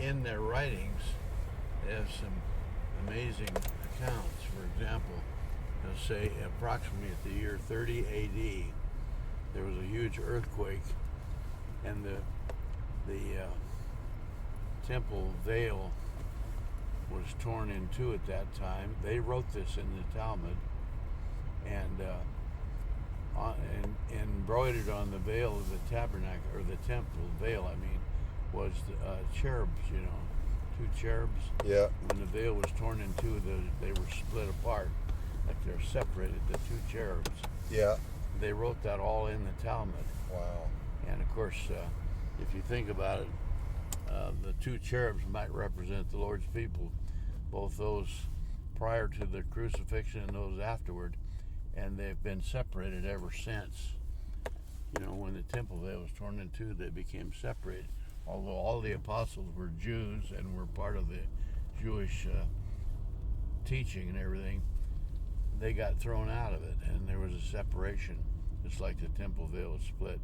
in their writings, they have some amazing accounts. For example, they'll say approximately at the year 30 A.D., there was a huge earthquake, and the temple veil was torn in two at that time. They wrote this in the Talmud, and embroidered on the veil of the tabernacle, or the temple veil, was cherubs, two cherubs. Yeah. When the veil was torn in two, they were split apart, like they're separated, the two cherubs. Yeah. They wrote that all in the Talmud. Wow. And of course, if you think about it, the two cherubs might represent the Lord's people, both those prior to the crucifixion and those afterward, and they've been separated ever since. When the temple veil was torn in two, they became separated. Although all the apostles were Jews and were part of the Jewish teaching and everything, they got thrown out of it, and there was a separation, just like the temple veil was split.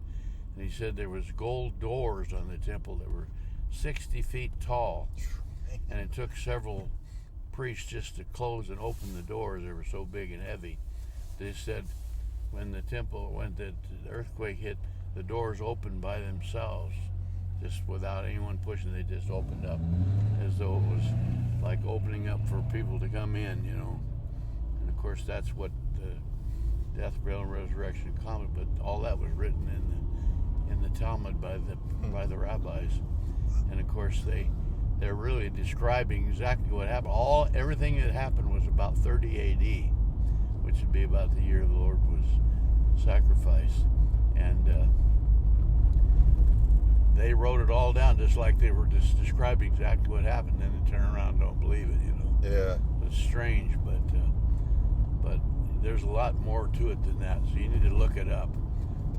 And he said there was gold doors on the temple that were 60 feet tall, and it took several priests just to close and open the doors. They were so big and heavy. They said when the earthquake hit, the doors opened by themselves, just without anyone pushing. They just opened up, as though it was like opening up for people to come in, And of course, that's what the death, burial, and resurrection comic. But all that was written in the Talmud by the rabbis, and of course they're really describing exactly what happened. Everything that happened was about 30 A.D., which would be about the year the Lord was sacrificed, and they wrote it all down just like they were just describing exactly what happened. Then they turn around and don't believe it. Yeah. It's strange, but there's a lot more to it than that. So you need to look it up.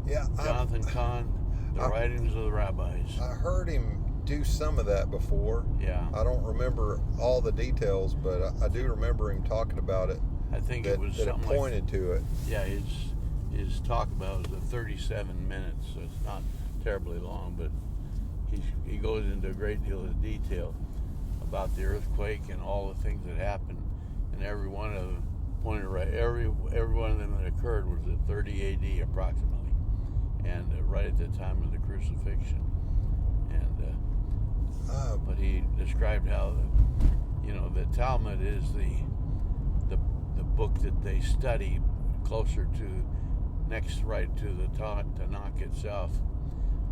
Yeah. Jonathan Cahn, The Writings of the Rabbis. I heard him do some of that before. Yeah. I don't remember all the details, but I do remember him talking about it. I think it was something that pointed to it. Yeah, his talk about it was 37 minutes, so it's not terribly long, but he goes into a great deal of detail about the earthquake and all the things that happened, and every one of them pointed right. Every one of them that occurred was at 30 A.D. approximately, and right at the time of the crucifixion. And but he described how the Talmud is the book that they study closer to, next right to the Tanakh itself.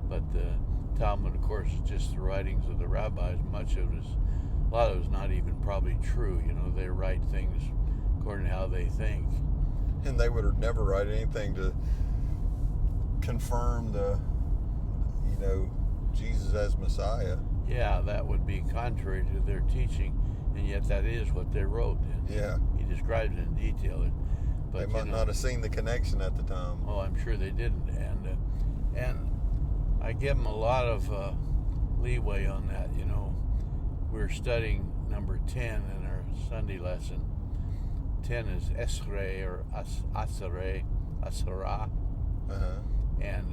But the Talmud, of course, is just the writings of the rabbis. A lot of it is not even probably true. They write things according to how they think. And they would never write anything to confirm Jesus as Messiah. Yeah, that would be contrary to their teaching, and yet that is what they wrote. And yeah. He describes it in detail. But they might not have seen the connection at the time. Oh, I'm sure they didn't. And I give them a lot of leeway on that. We're studying number 10 in our Sunday lesson. 10 is Esrei or Asareh, Asarah. Uh-huh. And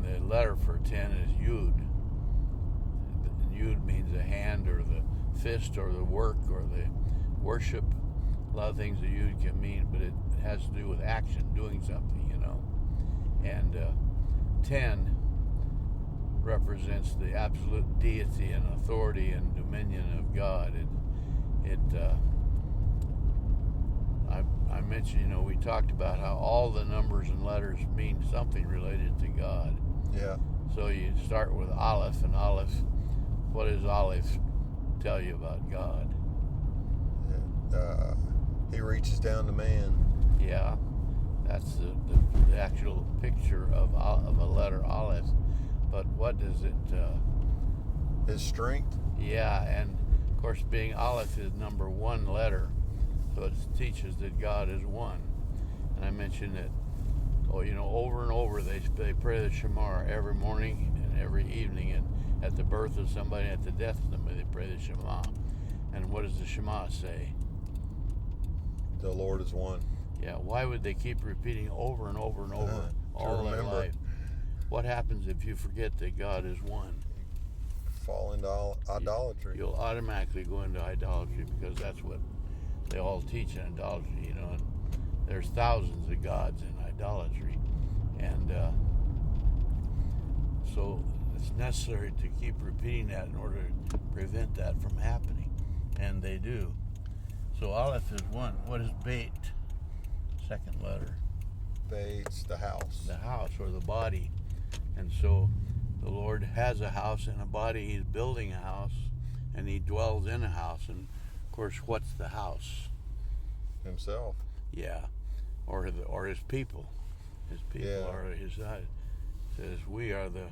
the letter for 10 is Yud. Yud means the hand or the fist or the work or the worship. A lot of things that Yud can mean, but it has to do with action, doing something, And 10 represents the absolute deity and authority and dominion of God. I mentioned, we talked about how all the numbers and letters mean something related to God. Yeah. So you start with Aleph, and Aleph, what does Aleph tell you about God? He reaches down to man. Yeah, that's the actual picture of a letter Aleph. But what does it? His strength. Yeah, and of course, being Aleph is number one letter, so it teaches that God is one. And I mentioned that, over and over they pray the Shema every morning and every evening, and at the birth of somebody, at the death of somebody, they pray the Shema. And what does the Shema say? The Lord is one. Yeah, why would they keep repeating over and over and over all their life? What happens if you forget that God is one? fall into idolatry. You'll automatically go into idolatry because that's what they all teach in idolatry, And there's thousands of gods in idolatry. And so it's necessary to keep repeating that in order to prevent that from happening. And they do. So Aleph is one. What is Beit? Second letter. Bait's the house. The house or the body. And so the Lord has a house and a body. He's building a house and he dwells in a house. And of course, what's the house? Himself. Yeah. Or his people. His people are his side. It says we are the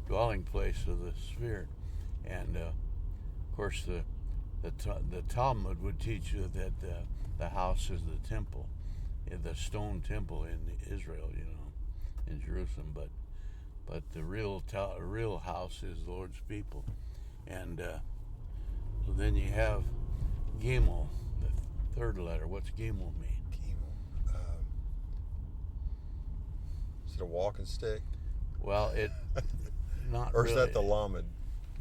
dwelling place of the Spirit. And of course the Talmud would teach you that the house is the temple, the stone temple in Israel, in Jerusalem. But the real house is the Lord's people. And so then you have Gimel, the third letter. What's Gimel mean? Gimel. Is it a walking stick? Well, it not or really. Is that the Lamed?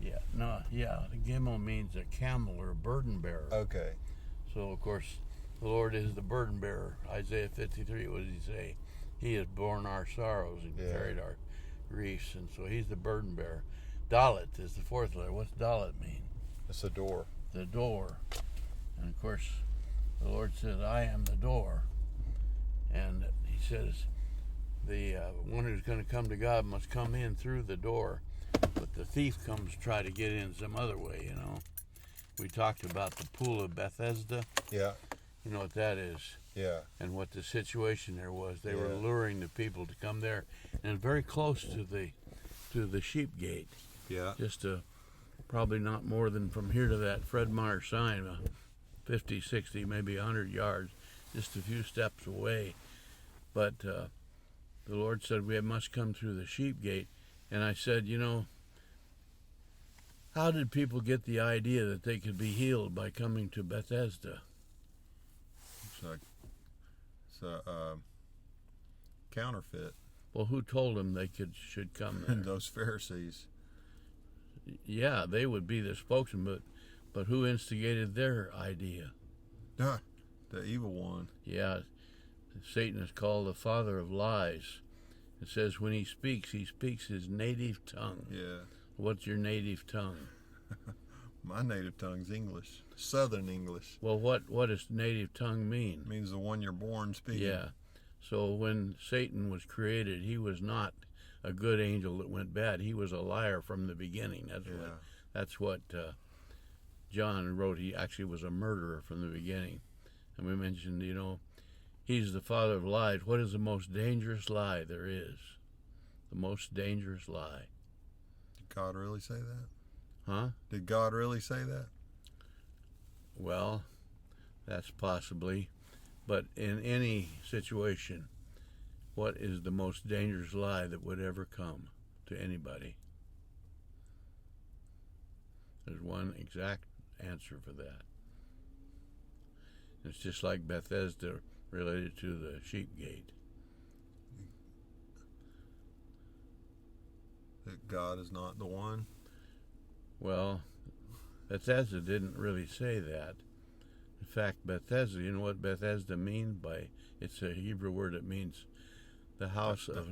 Yeah, no, yeah. The Gimel means a camel or a burden bearer. Okay. So of course, the Lord is the burden bearer. Isaiah 53. What does he say? He has borne our sorrows and carried our griefs, and so he's the burden bearer. Dalet is the fourth letter. What's Dalet mean? It's a door. The door. And of course, the Lord says, "I am the door," and He says, the one who's going to come to God must come in through the door, but the thief comes to try to get in some other way. We talked about the pool of Bethesda. Yeah. You know what that is? Yeah. And what the situation there was. They were luring the people to come there, and very close to the sheep gate. Yeah. Just probably not more than from here to that Fred Meyer sign, 50, 60, maybe 100 yards, just a few steps away. But the Lord said we must come through the sheep gate. And I said, how did people get the idea that they could be healed by coming to Bethesda? It's a counterfeit. Well, who told them they should come there? Those Pharisees. Yeah, they would be the spokesman, but who instigated their idea? The evil one. Yeah, Satan is called the father of lies. It says when he speaks his native tongue. Yeah. What's your native tongue? My native tongue's English, Southern English. Well, what does native tongue mean? It means the one you're born speaking. Yeah. So when Satan was created, he was not a good angel that went bad. He was a liar from the beginning. That's what John wrote. He actually was a murderer from the beginning. And we mentioned, he's the father of lies. What is the most dangerous lie there is? The most dangerous lie. Did God really say that? Huh? Did God really say that? Well, that's possibly. But in any situation, what is the most dangerous lie that would ever come to anybody? There's one exact answer for that. It's just like Bethesda related to the sheep gate. That God is not the one? Well, Bethesda didn't really say that. In fact, Bethesda, you know what Bethesda means by? It's a Hebrew word. It means the house of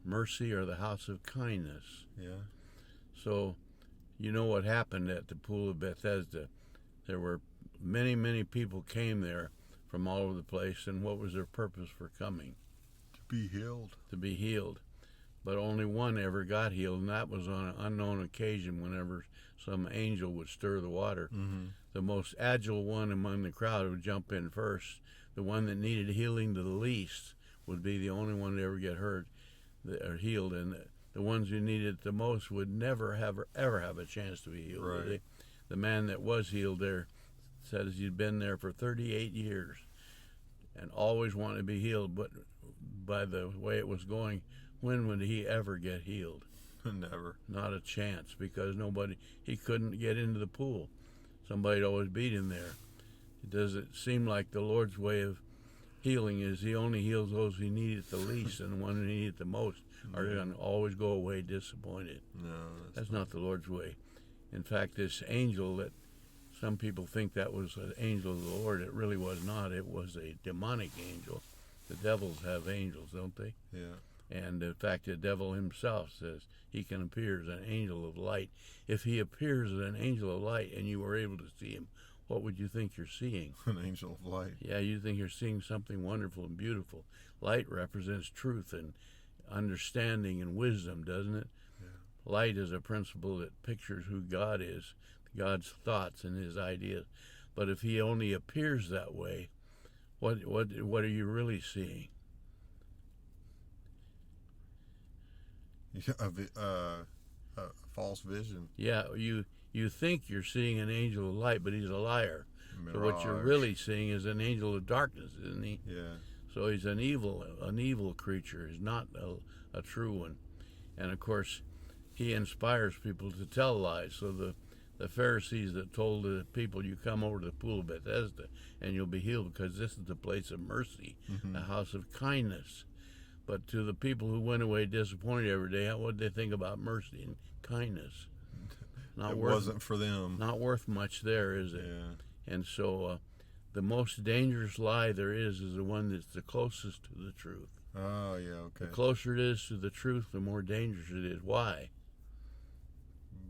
mercy or the house of kindness. Yeah. So, you know what happened at the pool of Bethesda? There were many, many people came there from all over the place, and what was their purpose for coming? To be healed. To be healed. But only one ever got healed, and that was on an unknown occasion whenever some angel would stir the water. Mm-hmm. The most agile one among the crowd would jump in first. The one that needed healing the least would be the only one to ever get hurt or healed, and the ones who needed it the most would never ever have a chance to be healed. Right. The man that was healed there said he'd been there for 38 years and always wanted to be healed, but by the way it was going, when would he ever get healed? Never. Not a chance, because he couldn't get into the pool. Somebody'd always beat him there. Does it seem like the Lord's way of healing is he only heals those who need it the least, and the ones who need it the most are going to always go away disappointed? No, that's not the Lord's way. In fact, this angel that some people think that was an angel of the Lord, it really was not. It was a demonic angel. The devils have angels, don't they? Yeah. And in fact, the devil himself says he can appear as an angel of light. If he appears as an angel of light and you were able to see him, what would you think you're seeing? An angel of light. Yeah, you think you're seeing something wonderful and beautiful. Light represents truth and understanding and wisdom, doesn't it? Yeah. Light is a principle that pictures who God is, God's thoughts and his ideas. But if he only appears that way, what are you really seeing? A false vision. Yeah, you think you're seeing an angel of light, but he's a liar. Mirage. So what you're really seeing is an angel of darkness, isn't he? Yeah. So he's an evil creature. He's not a true one. And of course, he inspires people to tell lies. So the Pharisees that told the people, you come over to the pool of Bethesda and you'll be healed because this is the place of mercy, a house of kindness. But to the people who went away disappointed every day, what did they think about mercy and kindness? Wasn't for them. Not worth much there, is it? Yeah. And so the most dangerous lie there is the one that's the closest to the truth. Oh, yeah, okay. The closer it is to the truth, the more dangerous it is. Why?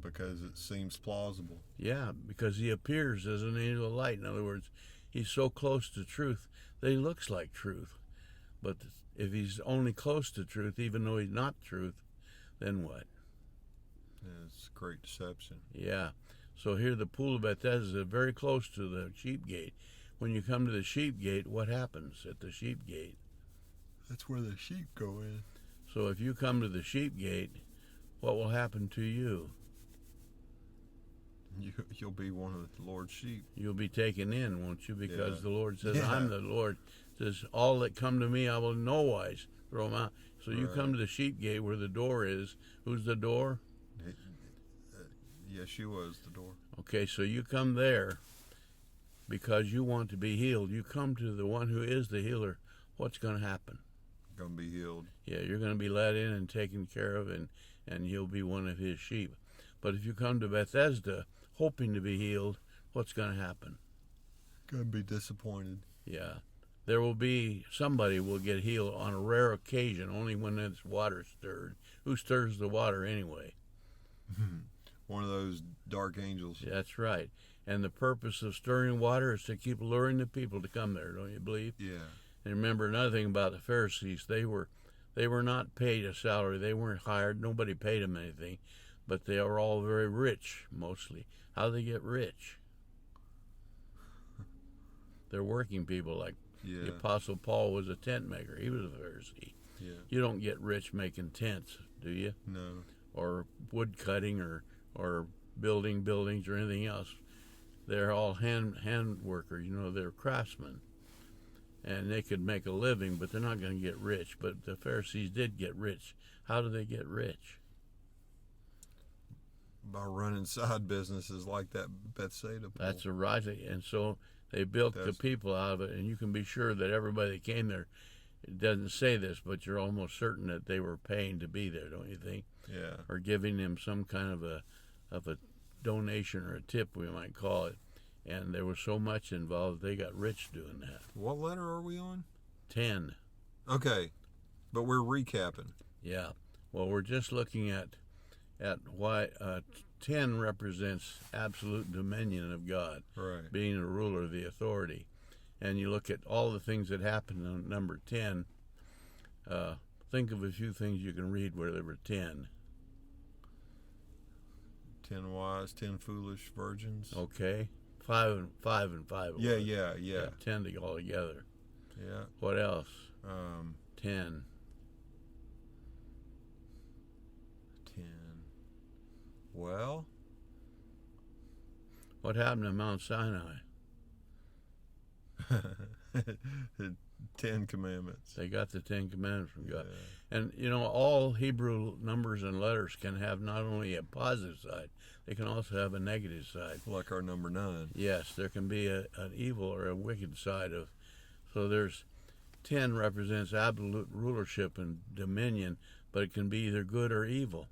Because it seems plausible. Yeah, because he appears as an angel of light. In other words, he's so close to truth that he looks like truth. But if he's only close to truth, even though he's not truth, then what? Yeah, it's great deception. Yeah. So here the pool of Bethesda is very close to the sheep gate. When you come to the sheep gate, what happens at the sheep gate? That's where the sheep go in. So if you come to the sheep gate, what will happen to you? You'll be one of the Lord's sheep. You'll be taken in, won't you? Because Yeah. the Lord says, Yeah. I'm the Lord. Says, all that come to me, I will in no wise throw them out. So you Right. come to the sheep gate where the door is. Who's the door? Yeshua is the door. Okay, so you come there because you want to be healed. You come to the one who is the healer. What's going to happen? Gonna be healed. Yeah, you're going to be let in and taken care of, and you'll be one of his sheep. But if you come to Bethesda hoping to be healed, what's going to happen? Gonna be disappointed. Yeah. There will be, somebody will get healed on a rare occasion, only when there's water stirred. Who stirs the water anyway? One of those dark angels. That's right. And the purpose of stirring water is to keep luring the people to come there, don't you believe? Yeah. And remember another thing about the Pharisees, they were not paid a salary. They weren't hired. Nobody paid them anything. But they were all very rich, mostly. How do they get rich? They're working people. Like the Apostle Paul was a tent maker. He was a Pharisee. Yeah. You don't get rich making tents, do you? No. Or wood cutting or building buildings or anything else. They're all hand workers, they're craftsmen. And they could make a living, but they're not going to get rich. But the Pharisees did get rich. How do they get rich? By running side businesses like that Bethesda pool. That's a right. And so they built the people out of it. And you can be sure that everybody that came there, it doesn't say this, but you're almost certain that they were paying to be there, don't you think? Yeah. Or giving them some kind of a donation or a tip, we might call it. And there was so much involved, they got rich doing that. What letter are we on? 10. Okay, but we're recapping. Yeah. Well, we're just looking at why 10 represents absolute dominion of God, Right. being the ruler, the authority. And you look at all the things that happened on number 10. Think of a few things you can read where there were 10. 10 wise, 10 foolish virgins. Okay. Five and five. Yeah. 10 all together. Yeah. What else? 10. 10. Well, What happened to Mount Sinai? 10 commandments. They got the 10 commandments from God. Yeah. And, all Hebrew numbers and letters can have not only a positive side, they can also have a negative side. Like our number 9. Yes, there can be an evil or a wicked side of. So there's 10 represents absolute rulership and dominion, but it can be either good or evil.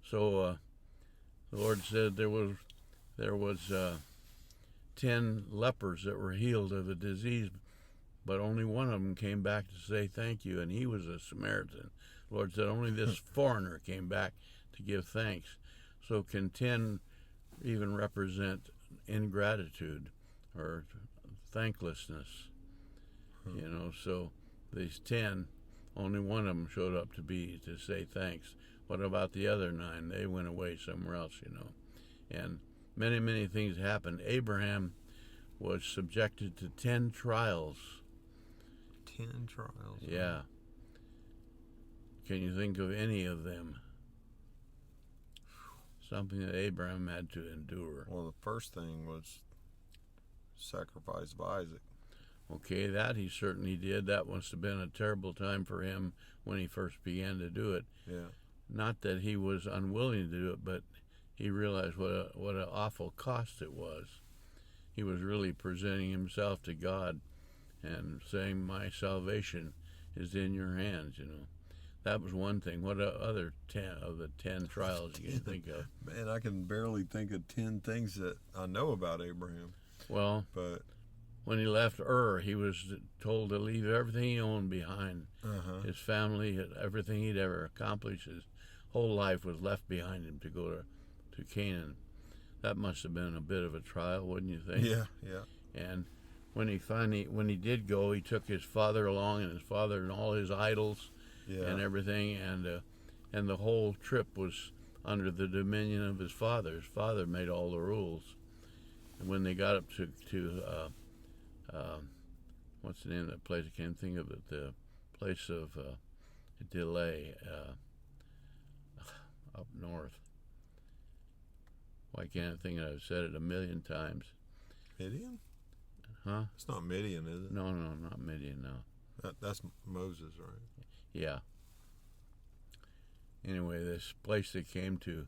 So The Lord said there was 10 lepers that were healed of the disease, but only one of them came back to say thank you, and he was a Samaritan. The Lord said only this foreigner came back to give thanks. So can 10 even represent ingratitude or thanklessness? So these 10, only one of them showed up to say thanks. What about the other 9? They went away somewhere else, And many, many things happened. Abraham was subjected to 10 trials. 10 trials. Yeah. Can you think of any of them? Something that Abraham had to endure. Well, the first thing was sacrifice of Isaac. Okay, that he certainly did. That must have been a terrible time for him when he first began to do it. Yeah. Not that he was unwilling to do it, but he realized what an awful cost it was. He was really presenting himself to God and saying, my salvation is in your hands, That was one thing. What other 10 of the 10 trials you can think of? Man, I can barely think of 10 things that I know about Abraham. Well, but when he left Ur, he was told to leave everything he owned behind. His family, everything he'd ever accomplished, his whole life was left behind him to go to Canaan. That must have been a bit of a trial, wouldn't you think? Yeah. And when he did go, he took his father along, and his father and all his idols and everything, and the whole trip was under the dominion of his father. His father made all the rules. And when they got up to what's the name of that place? I can't think of it. The place of delay up north. Why can't I think of it? I've said it a million times. Midian? Huh? It's not Midian, is it? No, not Midian, no. That's Moses, right? Yeah. Anyway, this place they came to,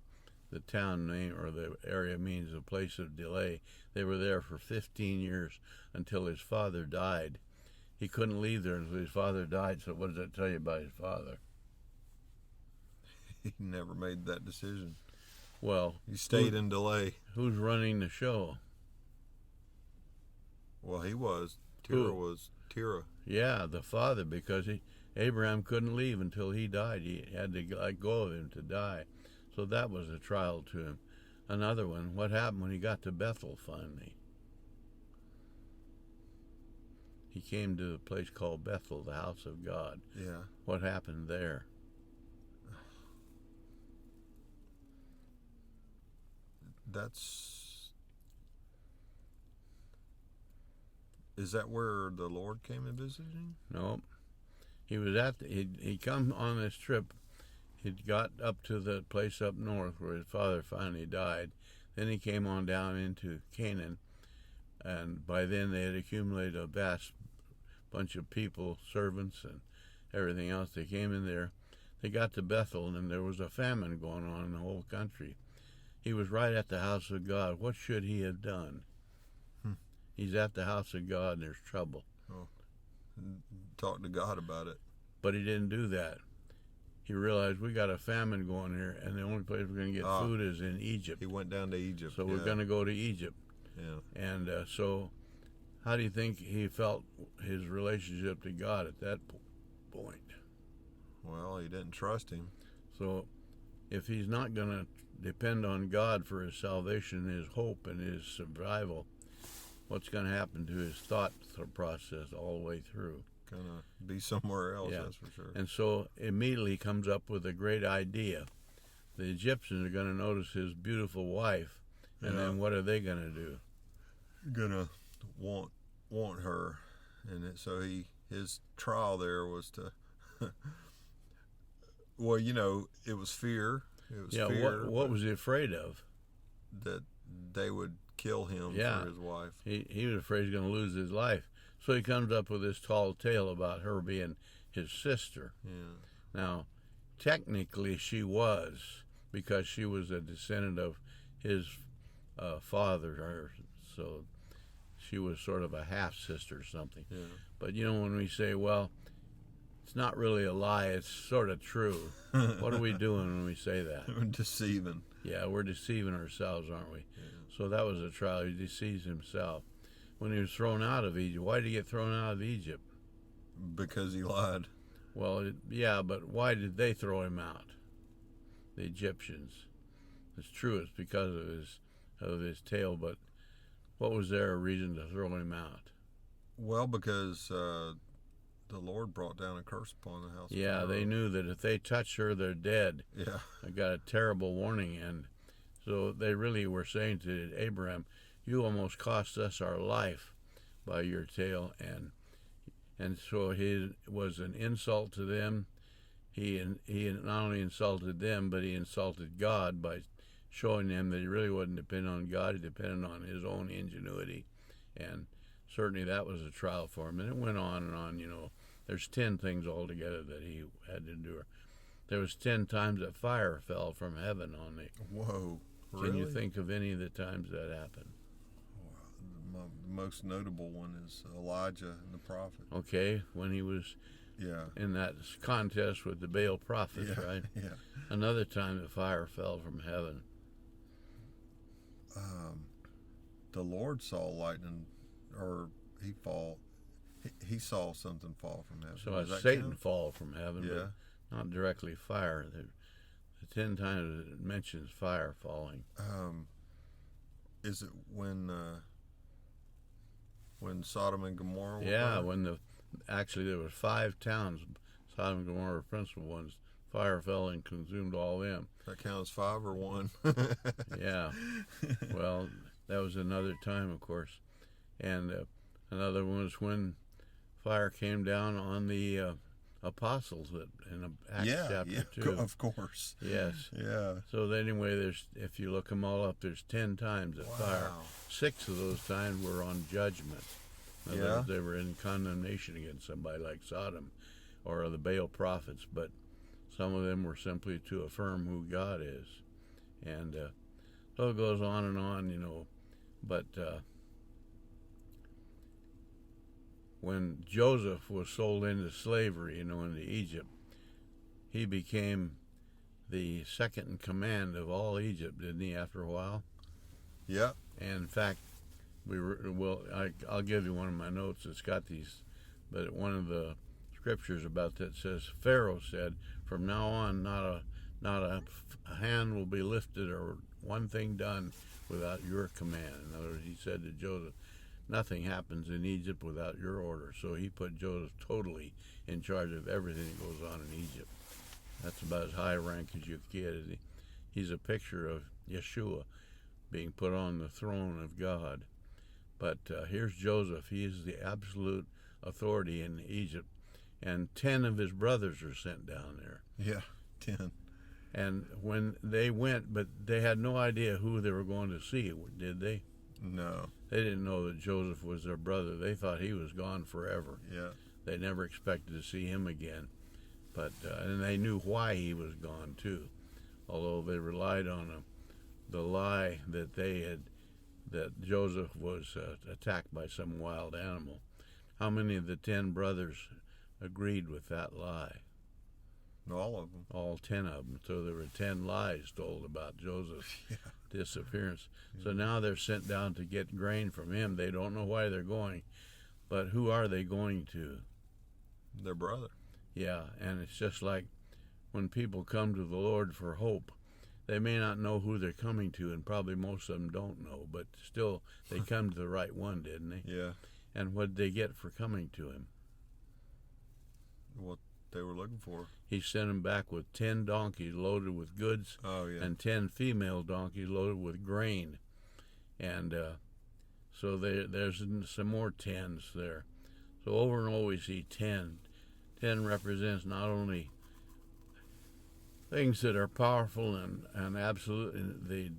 the town name or the area means a place of delay. They were there for 15 years until his father died. He couldn't leave there until his father died. So what does that tell you about his father? He never made that decision. Well, he stayed in delay. Who's running the show? Well, he was. Terah. Yeah, the father, because Abraham couldn't leave until he died. He had to let go of him to die. So that was a trial to him. Another one, what happened when he got to Bethel finally? He came to a place called Bethel, the house of God. Yeah. What happened there? Is that where the Lord came and visited him? No. He was he'd come on this trip. He'd got up to the place up north where his father finally died. Then he came on down into Canaan, and by then they had accumulated a vast bunch of people, servants and everything else. They came in there. They got to Bethel, and there was a famine going on in the whole country. He was right at the house of God. What should he have done? He's at the house of God, and there's trouble. Oh, talk to God about it. But he didn't do that. He realized we got a famine going here, and the only place we're going to get food is in Egypt. He went down to Egypt. So we're going to go to Egypt. Yeah. And so how do you think he felt his relationship to God at that point? Well, he didn't trust him. So if he's not going to depend on God for his salvation, his hope, and his survival, what's going to happen to his thought process all the way through? Going to be somewhere else, that's for sure. And so immediately he comes up with a great idea. The Egyptians are going to notice his beautiful wife, and then what are they going to do? Going to want her, and so his trial there was to well, it was fear. It was fear. What was he afraid of? That they would kill him for his wife. He was afraid he's going to lose his life. So he comes up with this tall tale about her being his sister. Yeah. Now, technically she was, because she was a descendant of his father, so she was sort of a half-sister or something. Yeah. But, when we say, well, it's not really a lie, it's sort of true. What are we doing when we say that? Deceiving. Yeah, we're deceiving ourselves, aren't we? Yeah. So that was a trial. He deceives himself. When he was thrown out of Egypt, why did he get thrown out of Egypt? Because he lied. Well, yeah, but why did they throw him out? The Egyptians. It's true, it's because of his tail, but what was their reason to throw him out? Well, because the Lord brought down a curse upon the house. Yeah, of they knew that if they touched her, they're dead. Yeah. They got a terrible warning, and so they really were saying to Abraham, "You almost cost us our life by your tail," and so he was an insult to them. He not only insulted them, but he insulted God by showing them that he really wasn't depending on God. He depended on his own ingenuity, and certainly that was a trial for him. And it went on and on. There's 10 things altogether that he had to endure. There was 10 times that fire fell from heaven on the. Whoa! Really? Can you think of any of the times that happened? The most notable one is Elijah and the prophet. Okay, when he was in that contest with the Baal prophets, right? Yeah. Another time the fire fell from heaven. The Lord saw lightning, or he saw something fall from heaven. So it's Satan fall from heaven, Yeah. but not directly fire. The 10 times it mentions fire falling. Is it when Sodom and Gomorrah were Yeah, burned? actually there was 5 towns, Sodom and Gomorrah were principal ones. Fire fell and consumed all them. That counts 5 or 1? Yeah. Well, that was another time, of course. And another one was when fire came down on the apostles in Acts chapter 2. Of course. Yes. Yeah. So anyway, if you look them all up, there's 10 times that fire. 6 of those times were on judgment. In other words, they were in condemnation against somebody like Sodom or the Baal prophets, but some of them were simply to affirm who God is. And so it goes on and on, But when Joseph was sold into slavery, into Egypt, he became the second in command of all Egypt, didn't he, after a while? Yeah. And in fact, I'll give you one of my notes. It's got these, but one of the scriptures about that says, Pharaoh said, "From now on, not a hand will be lifted or one thing done without your command." In other words, he said to Joseph, "Nothing happens in Egypt without your order." So he put Joseph totally in charge of everything that goes on in Egypt. That's about as high rank as you get. He's a picture of Yeshua being put on the throne of God. But here's Joseph. He is the absolute authority in Egypt. And 10 of his brothers are sent down there. Yeah, 10. And when they went, but they had no idea who they were going to see, did they? No. They didn't know that Joseph was their brother. They thought he was gone forever. Yeah. They never expected to see him again. But and they knew why he was gone too, although they relied on the lie that Joseph was attacked by some wild animal. How many of the 10 brothers agreed with that lie? All of them. All 10 of them. So there were 10 lies told about Joseph's disappearance. So now they're sent down to get grain from him. They don't know why they're going, but who are they going to? Their brother. Yeah, and it's just like when people come to the Lord for hope, they may not know who they're coming to, and probably most of them don't know, but still they come to the right one, didn't they? Yeah. And what did they get for coming to him? What they were looking for. He sent them back with 10 donkeys loaded with goods. Oh, yeah. And 10 female donkeys loaded with grain. And so there's some more 10s there. So over and over we see 10. 10 represents not only things that are powerful and absolute in the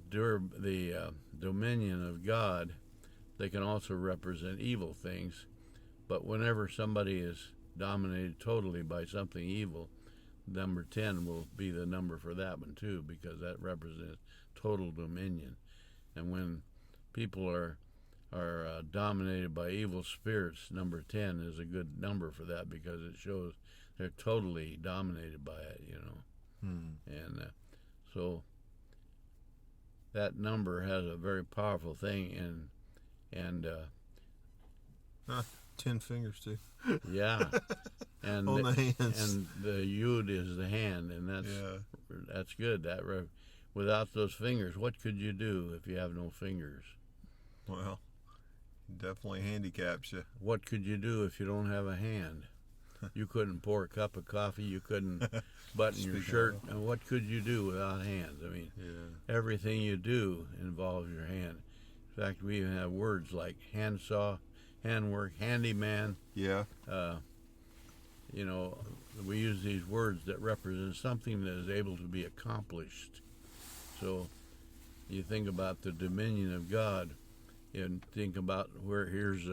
dominion of God. They can also represent evil things. But whenever somebody is dominated totally by something evil, number 10 will be the number for that one too, because that represents total dominion. And when people are dominated by evil spirits, number 10 is a good number for that, because it shows they're totally dominated by it, And so that number has a very powerful thing, and 10 fingers too. yeah, and On the hands. and the yud is the hand, and that's good. Without those fingers, what could you do if you have no fingers? Well, definitely handicaps you. What could you do if you don't have a hand? You couldn't pour a cup of coffee. You couldn't button your shirt. And what could you do without hands? I mean, everything you do involves your hand. In fact, we even have words like handsaw, handwork, handyman. Yeah. We use these words that represent something that is able to be accomplished. So you think about the dominion of God, and think about where here's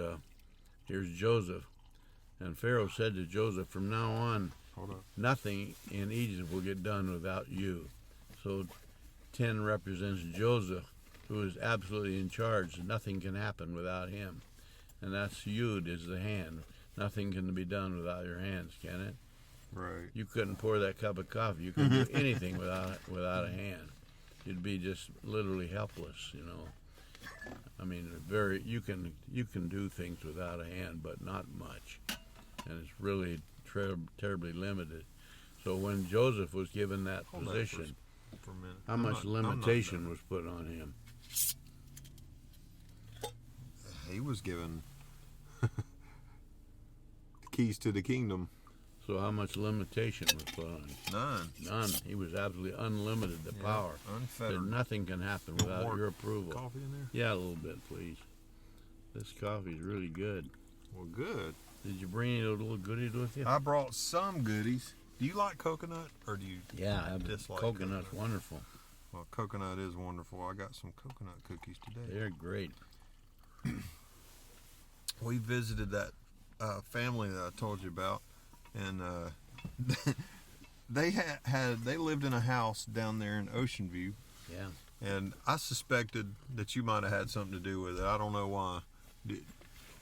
Joseph, and Pharaoh said to Joseph, "From now on, nothing in Egypt will get done without you." So 10 represents Joseph, who is absolutely in charge. Nothing can happen without him, and that's Yud is the hand. Nothing can be done without your hands, can it? Right. You couldn't pour that cup of coffee. You couldn't do anything without a hand. You'd be just literally helpless, I mean, you can do things without a hand, but not much, and it's really terribly limited. So when Joseph was given that position, for a minute. how much limitation was put on him? He was given the keys to the kingdom. So how much limitation was put on him? None. He was absolutely unlimited, the power. Unfettered. That nothing can happen without your approval. Coffee in there? Yeah, a little bit, please. This coffee's really good. Well, good. Did you bring any little goodies with you? I brought some goodies. Do you like coconut, or do you dislike coconut's wonderful. Well, coconut is wonderful. I got some coconut cookies today. They're great. We visited that family that I told you about, and they lived in a house down there in Ocean View. Yeah. And I suspected that you might have had something to do with it. I don't know why.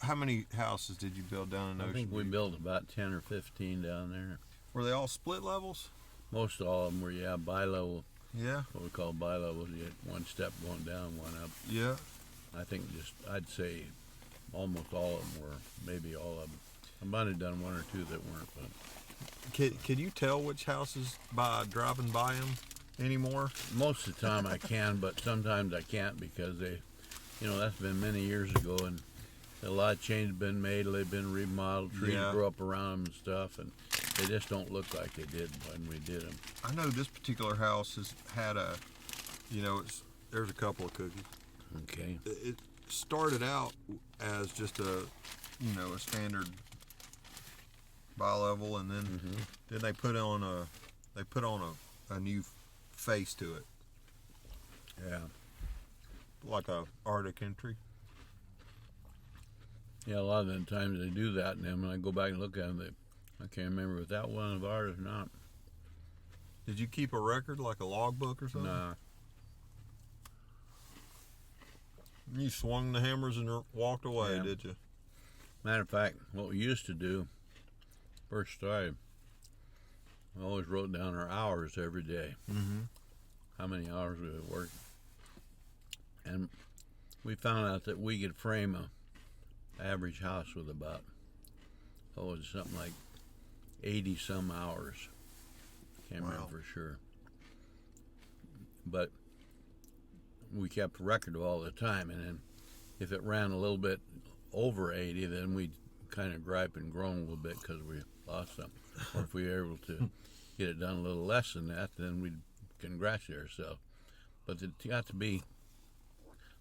How many houses did you build down in Ocean View? I think we built about 10 or 15 down there. Were they all split levels? Most all of them were, bi-level. Yeah. What we call bi-level. You had one step going down, one up. Yeah. I think I'd say almost all of them were, maybe all of them. I might have done one or two that weren't, but... Can you tell which houses by driving by them anymore? Most of the time I can, but sometimes I can't because that's been many years ago, and a lot of change has been made. They've been remodeled, trees grow up around them and stuff, and they just don't look like they did when we did them. I know this particular house has had there's a couple of cookies. Okay. It started out as just a standard bi-level, and then they put on a new face to it. Yeah. Like a Arctic entry. Yeah, a lot of the times they do that, and then when I go back and look at them, I can't remember if that one of ours or not. Did you keep a record, like a logbook or something? Nah. You swung the hammers and walked away, did you? Matter of fact, what we used to do, first started, we always wrote down our hours every day. Mm-hmm. How many hours we would work. And we found out that we could frame a average house with about, something like 80 some hours. Can't remember for sure. But we kept record of all the time, and then if it ran a little bit over 80, then we'd kind of gripe and groan a little bit because we lost something. Or if we were able to get it done a little less than that, then we'd congratulate ourselves. But it got to be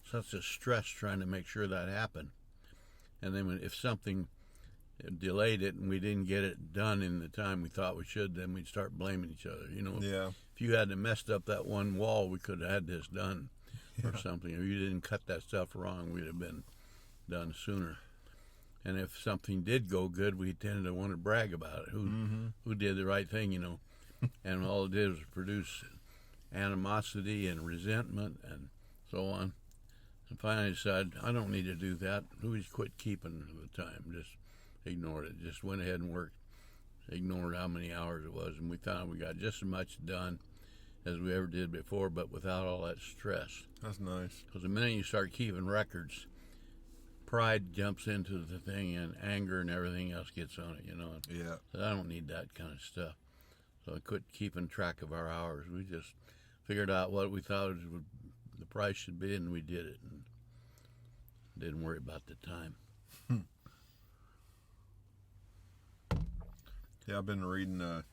such a stress trying to make sure that happened. And then if something delayed it and we didn't get it done in the time we thought we should, then we'd start blaming each other. Yeah. If you hadn't messed up that one wall, we could have had this done or something. Or you didn't cut that stuff wrong, we'd have been done sooner. And if something did go good, we tended to want to brag about it. Who did the right thing, And all it did was produce animosity and resentment and so on. And finally decided, I don't need to do that. We just quit keeping the time. Just ignored it. Just went ahead and worked. Ignored how many hours it was. And we found we got just as much done as we ever did before, but without all that stress. That's nice. Because the minute you start keeping records, pride jumps into the thing, and anger and everything else gets on it, Yeah. So I don't need that kind of stuff. So I quit keeping track of our hours. We just figured out what we thought the price should be, and we did it, and didn't worry about the time. Yeah, I've been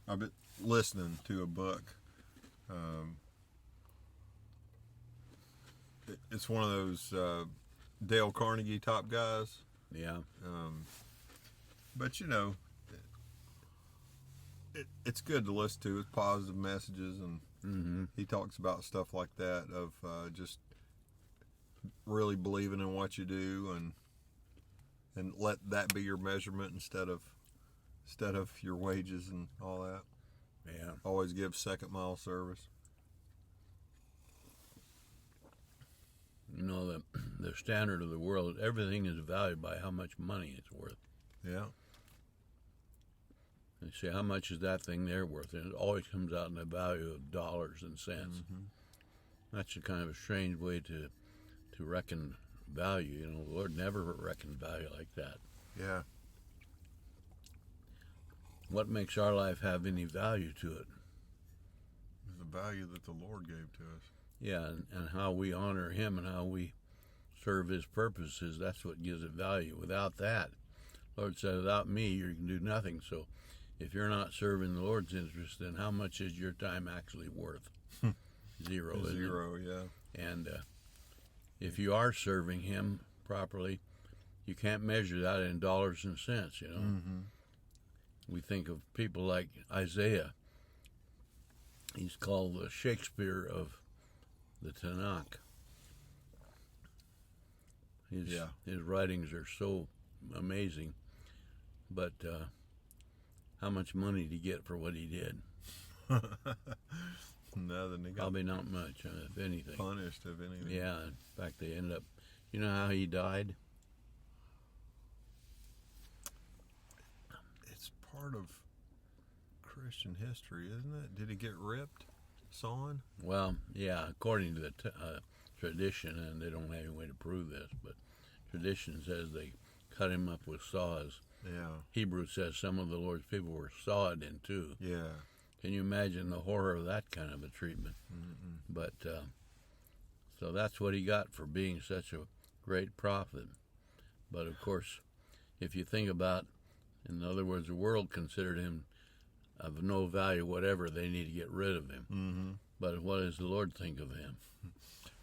listening to a book. It's one of those Dale Carnegie type guys. Yeah. But it's good to listen to. It's positive messages, and he talks about stuff like that of just really believing in what you do, and let that be your measurement instead of your wages and all that. Yeah. Always give second mile service. The standard of the world, everything is valued by how much money it's worth. Yeah. And you say, how much is that thing there worth? And it always comes out in the value of dollars and cents. That's a kind of a strange way to reckon value. The Lord never reckoned value like that. Yeah. What makes our life have any value to it? The value that the Lord gave to us. Yeah, and how we honor Him and how we serve His purposes, that's what gives it value. Without that, Lord said, without me, you can do nothing. So if you're not serving the Lord's interest, then how much is your time actually worth? Zero, isn't it? Zero, yeah. And if you are serving Him properly, you can't measure that in dollars and cents, We think of people like Isaiah. He's called the Shakespeare of the Tanakh. His writings are so amazing. But how much money did he get for what he did? Nothing. He got Probably not much, if anything. punished, if anything. Yeah, in fact, they ended up... You know how he died? It's part of Christian history, isn't it? Did he get ripped, sawn? Well, yeah, according to the tradition, and they don't have any way to prove this, but tradition says they cut him up with saws. Yeah. Hebrew says some of the Lord's people were sawed in two. Yeah. Can you imagine the horror of that kind of a treatment? But so that's what he got for being such a great prophet. But of course, if you think about, in other words, the world considered him of no value whatever, they need to get rid of him. But what does the Lord think of him?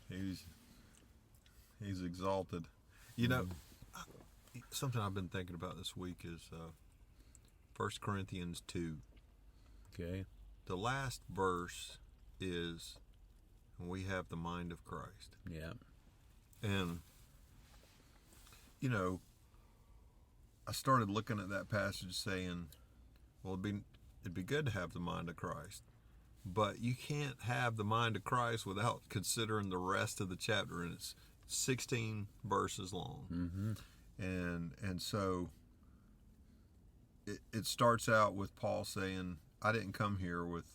He's exalted. Something I've been thinking about this week is 1 Corinthians 2. Okay. The last verse is, we have the mind of Christ. Yeah. And, I started looking at that passage saying, well, it'd be good to have the mind of Christ. But you can't have the mind of Christ without considering the rest of the chapter, and it's 16 verses long. And so it starts out with Paul saying, I didn't come here with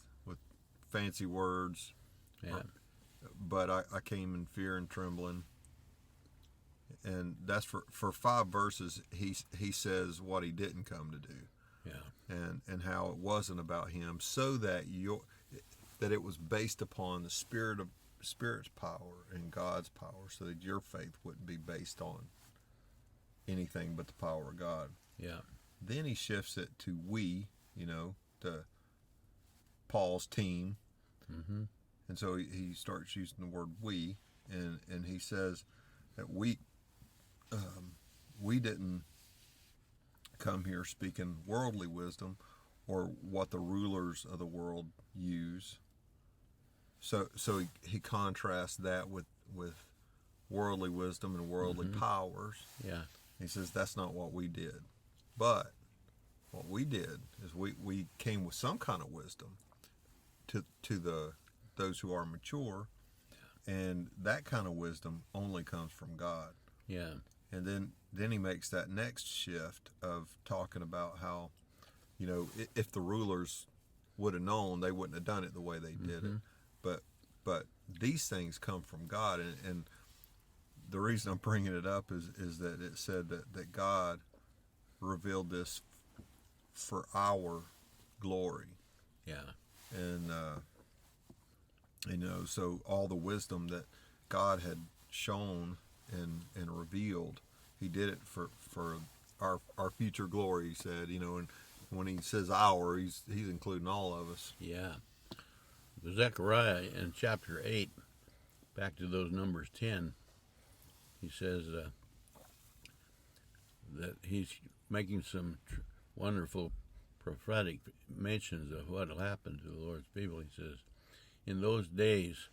fancy words, but I came in fear and trembling. And that's for 5 verses. He says what he didn't come to do. Yeah. And how it wasn't about him, so that that it was based upon the Spirit's power and God's power, so that your faith wouldn't be based on anything but the power of God. Yeah. Then he shifts it to we, to Paul's team. And so he starts using the word we, and he says that we didn't come here speaking worldly wisdom or what the rulers of the world use. So he contrasts that with worldly wisdom and worldly powers. Yeah. He says that's not what we did. But what we did is we came with some kind of wisdom to those who are mature, and that kind of wisdom only comes from God. Yeah. And then he makes that next shift of talking about how, if the rulers would have known, they wouldn't have done it the way they did it. but these things come from God, and the reason I'm bringing it up is that it said that God revealed this for our glory. Yeah. And so all the wisdom that God had shown and revealed, he did it for our future glory, he said, and when he says our, he's including all of us. Yeah. Zechariah in chapter 8, back to those Numbers 10, he says that he's making some wonderful prophetic mentions of what will happen to the Lord's people. He says, in those days,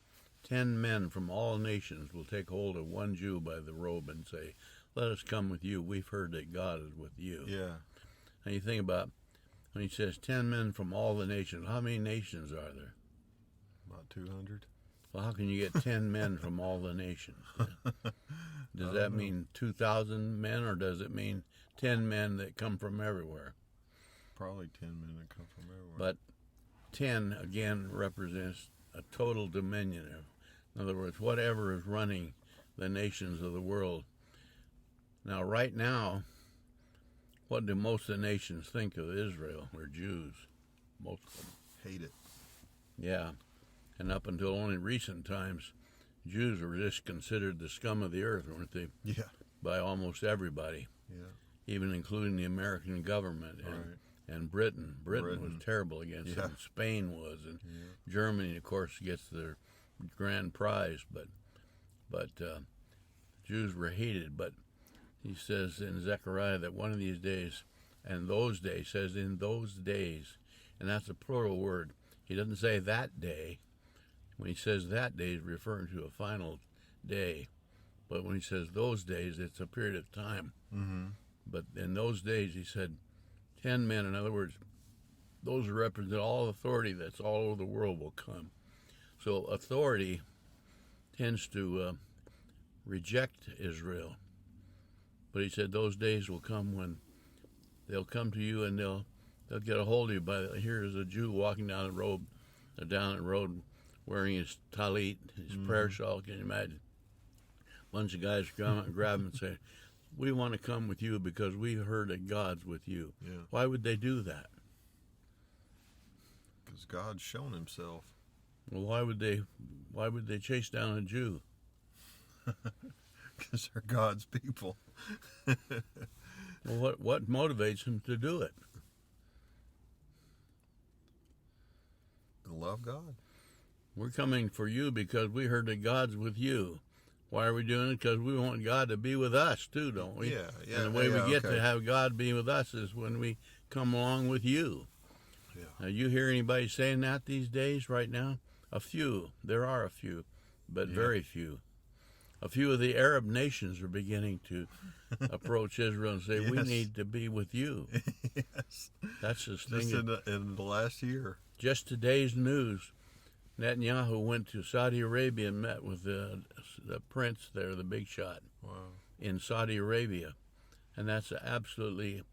10 men from all nations will take hold of one Jew by the robe and say, let us come with you. We've heard that God is with you. Yeah. And you think about when he says 10 men from all the nations, how many nations are there? About 200. Well, how can you get 10 men from all the nations? Does that mean 2,000 men, or does it mean 10 men that come from everywhere? Probably 10 men that come from everywhere. But 10, again, represents a total dominion. In other words, whatever is running the nations of the world. Now, right now, what do most of the nations think of Israel? We're Jews, most of them. Hate it. Yeah. And up until only recent times, Jews were just considered the scum of the earth, weren't they? Yeah. By almost everybody. Yeah. Even including the American government and Britain. Britain was terrible against them. Spain was, and Germany, of course, gets their grand prize. But Jews were hated. But he says in Zechariah that one of these days, and those days, says in those days, and that's a plural word. He doesn't say that day. When he says that day, he's referring to a final day. But when he says those days, it's a period of time. Mm-hmm. But in those days, he said, 10 men, in other words, those represent all authority that's all over the world will come. So authority tends to reject Israel. But he said those days will come when they'll come to you and they'll get a hold of you. Here's a Jew walking down the road wearing his talit, his prayer shawl. Can you imagine? A bunch of guys come and grab him and say, we want to come with you because we heard that God's with you. Yeah. Why would they do that? Because God's shown himself. Well, why would they chase down a Jew? Because they're God's people. Well, what motivates them to do it? Love God. We're coming for you because we heard that God's with you. Why are we doing it? Because we want God to be with us too, don't we? Yeah. And the way we get to have God be with us is when we come along with you. Yeah. Now, you hear anybody saying that these days, right now? A few. There are a few, but very few. A few of the Arab nations are beginning to approach Israel and say, we need to be with you. Yes. That's the thing. Just in the last year. Just today's news, Netanyahu went to Saudi Arabia and met with the prince there, the big shot, in Saudi Arabia. And that's absolutely,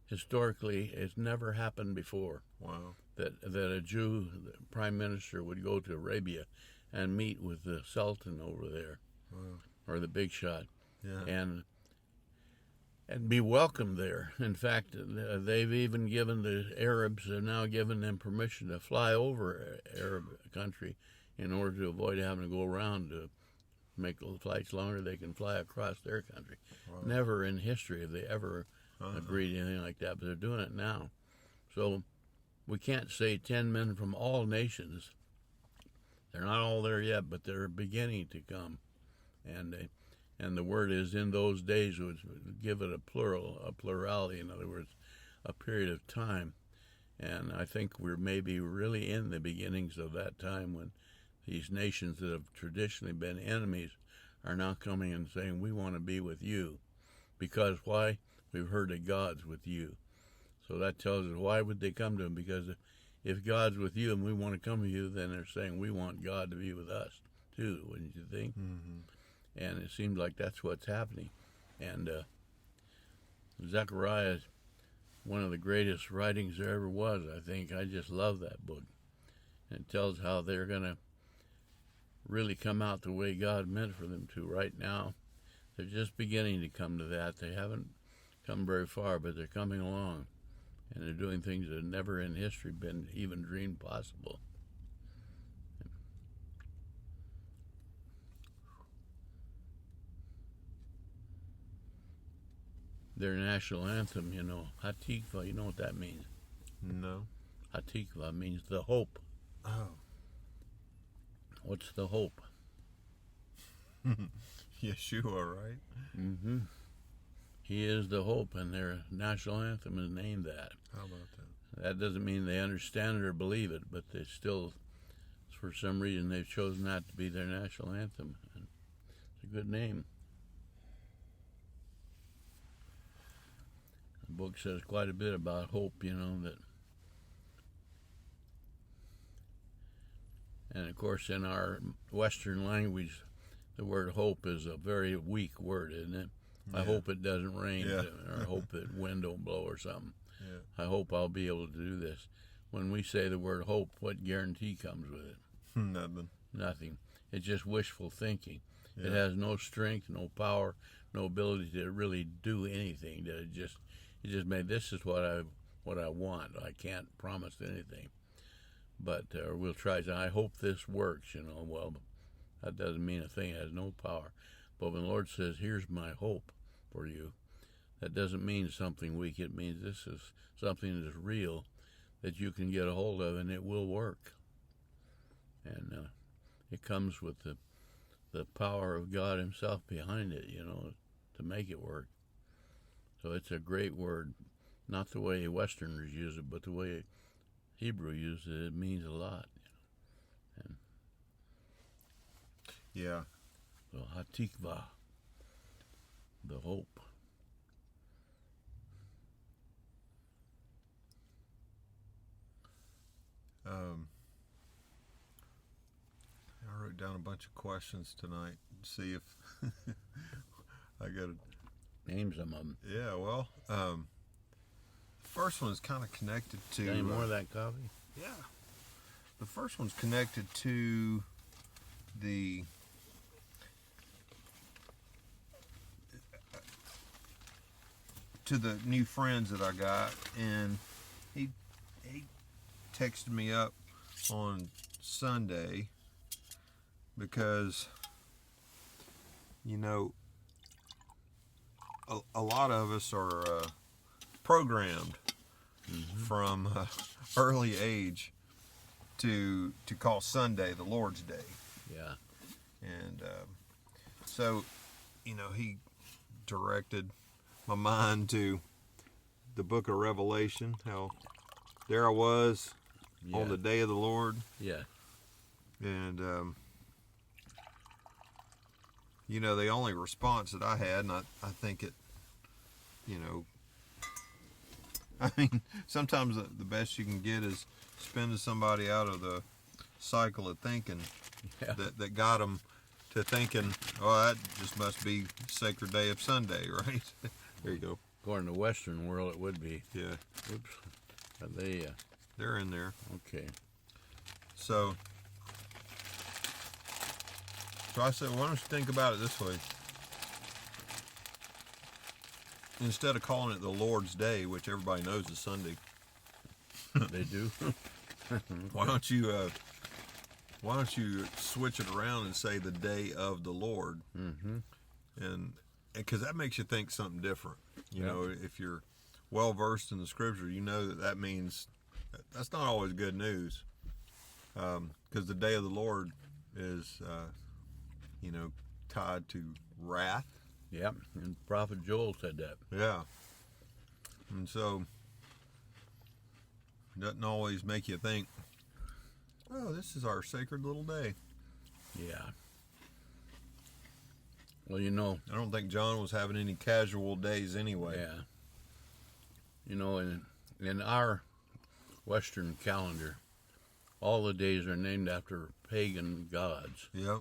historically, it's never happened before. Wow. That a Jew the prime minister would go to Arabia and meet with the sultan over there, or the big shot, and be welcomed there. In fact, they've even given the Arabs, have now given them permission to fly over Arab country in order to avoid having to go around to make the flights longer. They can fly across their country. Wow. Never in history have they ever agreed to anything like that, but they're doing it now. So we can't say 10 men from all nations. They're not all there yet, but they're beginning to come. And the word is in those days would give it a plurality, in other words, a period of time. And I think we're maybe really in the beginnings of that time when these nations that have traditionally been enemies are now coming and saying, we want to be with you. Because why? We've heard that God's with you. So that tells us, why would they come to him? Because if God's with you and we want to come with you, then they're saying we want God to be with us too, wouldn't you think? Mm-hmm. And it seems like that's what's happening. And Zechariah is one of the greatest writings there ever was, I think. I just love that book. And it tells how they're going to really come out the way God meant for them to right now. They're just beginning to come to that. They haven't come very far, but they're coming along. And they're doing things that have never in history been even dreamed possible. Their national anthem, Hatikva, you know what that means? No. Hatikva means the hope. Oh. What's the hope? Yeshua, right? Mm-hmm. He is the hope, and their national anthem is named that. How about that? That doesn't mean they understand it or believe it, but they still, for some reason, they've chosen that to be their national anthem. And it's a good name. The book says quite a bit about hope, that. And of course, in our Western language, the word hope is a very weak word, isn't it? Yeah. I hope it doesn't rain, or I hope that wind don't blow or something. Yeah. I hope I'll be able to do this. When we say the word hope, what guarantee comes with it? Nothing. It's just wishful thinking. Yeah. It has no strength, no power, no ability to really do anything. It just made, this is what I want. I can't promise anything. But we'll try to, I hope this works, Well, that doesn't mean a thing. It has no power. But when the Lord says, here's my hope for you, that doesn't mean something weak. It means this is something that is real, that you can get a hold of, and it will work. And it comes with the power of God himself behind it, to make it work. So it's a great word. Not the way Westerners use it, but the way Hebrew uses it. It means a lot. And yeah. So Hatikva, the hope. I wrote down a bunch of questions tonight. See if I got to name some of them. Yeah, well, the first one is kind of connected to. Any more of that coffee? Yeah. The first one's connected to the new friends that I got, and he texted me up on Sunday because a lot of us are programmed from early age to call Sunday the Lord's Day. Yeah. And so, he directed my mind to the book of Revelation, how there I was on the day of the Lord. Yeah. And, the only response that I had, and I think it, sometimes the best you can get is spinning somebody out of the cycle of thinking that got them to thinking, oh, that just must be sacred day of Sunday, right? There you go. According to the Western world, it would be. Yeah. Oops. But they're in there. Okay. So I said, why don't you think about it this way? Instead of calling it the Lord's Day, which everybody knows is Sunday. They do. Why don't you switch it around and say the day of the Lord? Mm-hmm. And because that makes you think something different. If you're well versed in the scripture, that means that's not always good news. Because the day of the Lord is, tied to wrath. Yep, and Prophet Joel said that. Yeah. And so, it doesn't always make you think, oh, this is our sacred little day. Yeah. Well, I don't think John was having any casual days anyway. Yeah. In our Western calendar, all the days are named after pagan gods. Yep.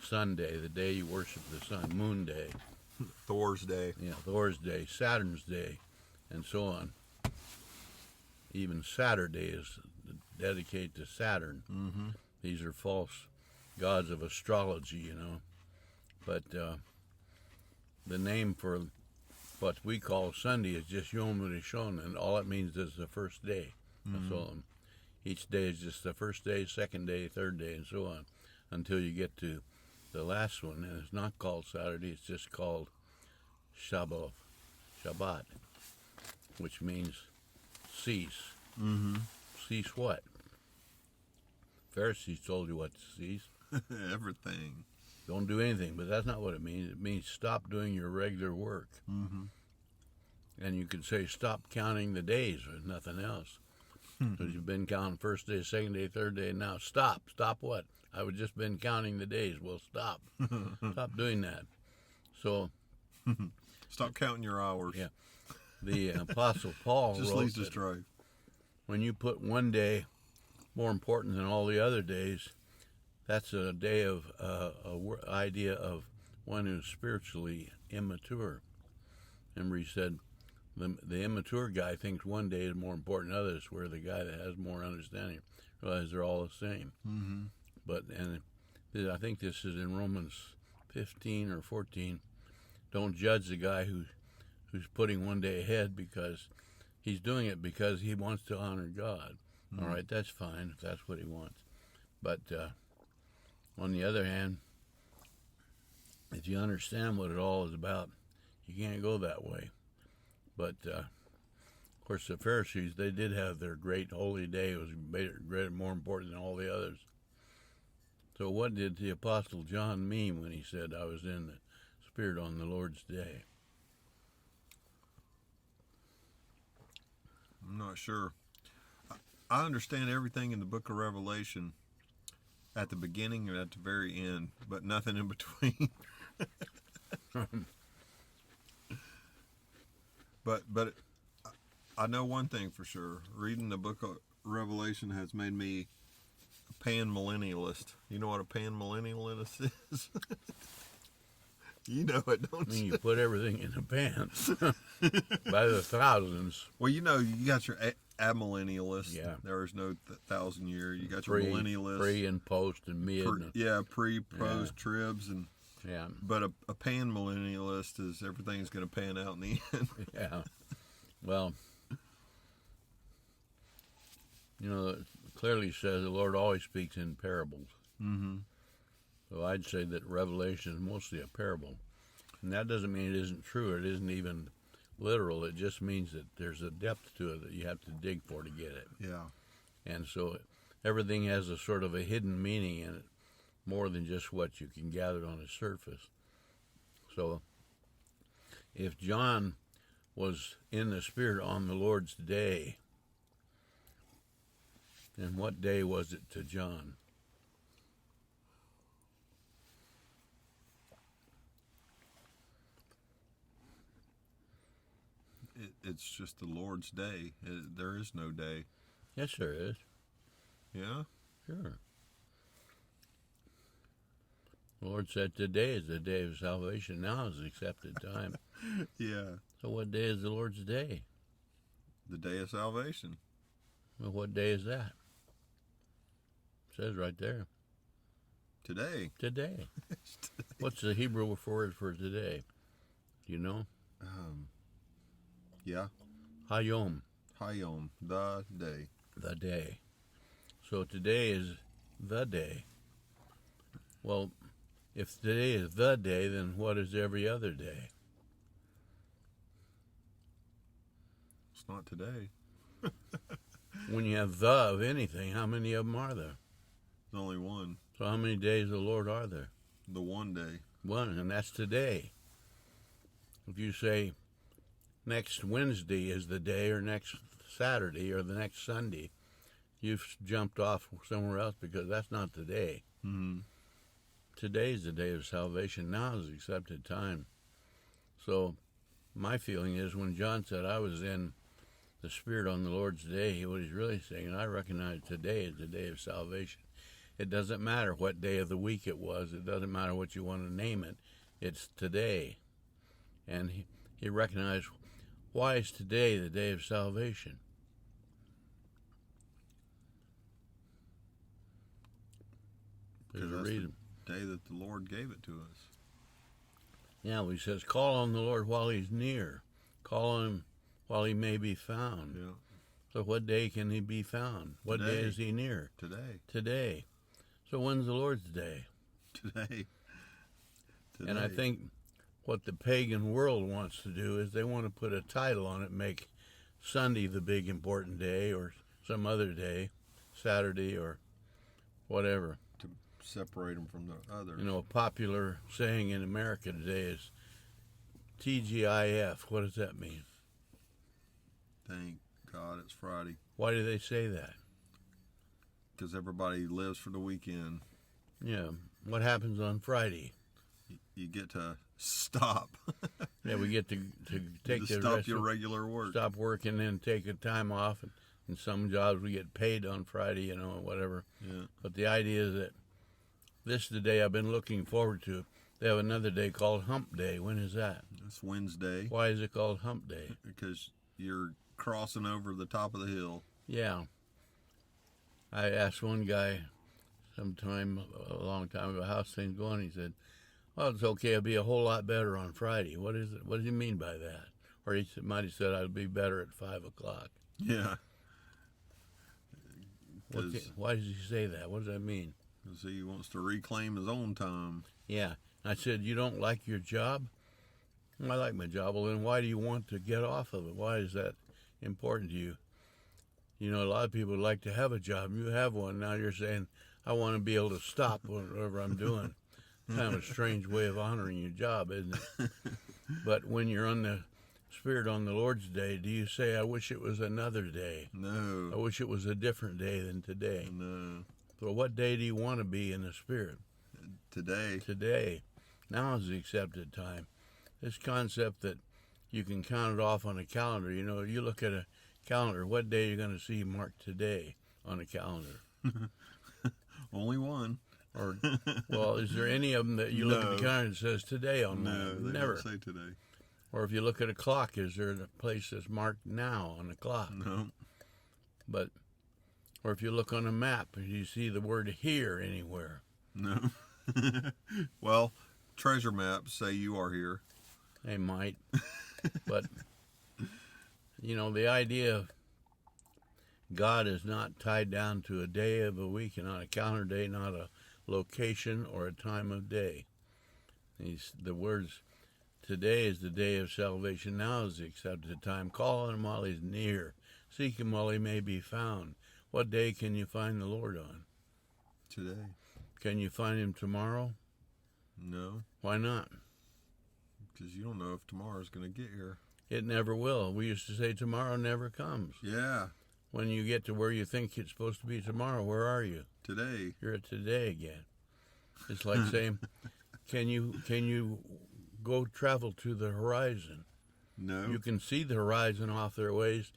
Sunday, the day you worship the sun. Moon Day. Thor's Day. Yeah, Thor's Day, Saturn's Day, and so on. Even Saturday is dedicated to Saturn. Mm-hmm. These are false gods of astrology, But the name for what we call Sunday is just Yom Rishon, and all it means is the first day. That's all. Each day is just the first day, second day, third day, and so on, until you get to the last one, and it's not called Saturday, it's just called Shabbat, which means cease. Cease what? Pharisees told you what to cease. Everything. Don't do anything, but that's not what it means. It means stop doing your regular work. And you could say stop counting the days or nothing else. Because you've been counting first day, second day, third day, and now stop. Stop what? I've just been counting the days. Well, stop. Stop doing that. So... Stop counting your hours. Yeah. The Apostle Paul just wrote leads astray. When you put one day more important than all the other days, that's a day of idea of one who's spiritually immature. Remember, he said the immature guy thinks one day is more important than others, where the guy that has more understanding realizes they're all the same. But I think this is in Romans 15 or 14. Don't judge the guy who's putting one day ahead, because he's doing it because he wants to honor God. All right, that's fine if that's what he wants. But on the other hand, if you understand what it all is about, you can't go that way. But, of course, the Pharisees, they did have their great holy day. It was great, more important than all the others. So what did the Apostle John mean when he said, I was in the Spirit on the Lord's day? I'm not sure. I understand everything in the book of Revelation at the beginning and at the very end, but nothing in between. But I know one thing for sure. Reading the book of Revelation has made me a pan-millennialist. You know what a pan-millennialist is? You know it, don't you? You put everything in a pan by the thousands. Well, you got your amillennialist. Yeah. There is no 1,000 year. You got your millennialist. Pre and post and mid. Pre, post, tribs. Yeah. But a pan-millennialist is everything's going to pan out in the end. Yeah. Well, it clearly says the Lord always speaks in parables. So I'd say that Revelation is mostly a parable. And that doesn't mean it isn't true. It isn't even literal. It just means that there's a depth to it that you have to dig for to get it. Yeah. And so everything has a sort of a hidden meaning in it, more than just what you can gather on the surface. So if John was in the Spirit on the Lord's day, then what day was it to John? It's just the Lord's day. There is no day. Yes, there is. Yeah? Sure. The Lord said today is the day of salvation. Now is the accepted time. Yeah. So what day is the Lord's day? The day of salvation. Well, what day is that? It says right there. Today. Today. What's the Hebrew word for today? Do you know? Yeah. Hayom. Hayom. The day. The day. So today is the day. Well, if today is the day, then what is every other day? It's not today. When you have the of anything, how many of them are there? There's only one. So how many days of the Lord are there? The one day. One, and that's today. If you say next Wednesday is the day, or next Saturday, or the next Sunday, you've jumped off somewhere else, because that's not today. Today is the day of salvation. Now is the accepted time. So my feeling is when John said, I was in the Spirit on the Lord's day, what he's really saying, I recognize today is the day of salvation. It doesn't matter what day of the week it was. It doesn't matter what you want to name it. It's today. And he recognized, why is today the day of salvation? Because There's a that's reason. the day that the Lord gave it to us. Yeah, well, he says, call on the Lord while he's near. Call on him while he may be found. Yeah. So what day can he be found? What day Today. is he near? Today. Today. So when's the Lord's day? Today. And I think what the pagan world wants to do is they want to put a title on it, make Sunday the big important day, or some other day, Saturday or whatever. to separate them from the others. You know, a popular saying in America today is TGIF. What does that mean? Thank God it's Friday. Why do they say that? Because everybody lives for the weekend. Yeah. What happens on Friday? You get to stop. Yeah, we get to take the stop rest your of, regular work. stop working and take a time off. And in some jobs we get paid on Friday, you know, whatever. Yeah. But the idea is that this is the day I've been looking forward to. They have another day called Hump Day. When is that? It's Wednesday. Why is it called Hump Day? Because you're crossing over the top of the hill. Yeah. I asked one guy sometime, a long time ago, how's things going? He said, well, it's okay. It'll be a whole lot better on Friday. What is it? What does he mean by that? Or he might have said, I'll be better at 5 o'clock. Yeah. Why does he say that? What does that mean? Because he wants to reclaim his own time. Yeah. I said, you don't like your job? I like my job. Well, then why do you want to get off of it? Why is that important to you? You know, a lot of people like to have a job. You have one. Now you're saying, I want to be able to stop whatever I'm doing. Kind of a strange way of honoring your job, isn't it? But when you're on the Spirit on the Lord's Day, do you say, I wish it was another day? No. I wish it was a different day than today. No. So what day do you want to be in the Spirit? Today. Today. Now is the accepted time. This concept that you can count it off on a calendar. You know, you look at a calendar, what day you're going to see marked today on a calendar? Only one. Or, well, is there any of them that you look at the calendar and says today on No, one? they Never. don't say today. Or if you look at a clock, is there a place that's marked now on the clock? No. But, or if you look on a map, do you see the word here anywhere? No. Well, treasure maps say you are here. They might. But, you know, the idea of God is not tied down to a day of a week, and not a calendar day, not a location or a time of day. The words, today is the day of salvation. Now is the accepted time. Call on him while he's near. Seek him while he may be found. What day can you find the Lord on? Today. Can you find him tomorrow? No. Why not? Because you don't know if tomorrow's going to get here. It never will. We used to say tomorrow never comes. Yeah. When you get to where you think it's supposed to be tomorrow, where are you? Today. You're at today again. It's like saying, can you go travel to the horizon? No. You can see the horizon off their ways,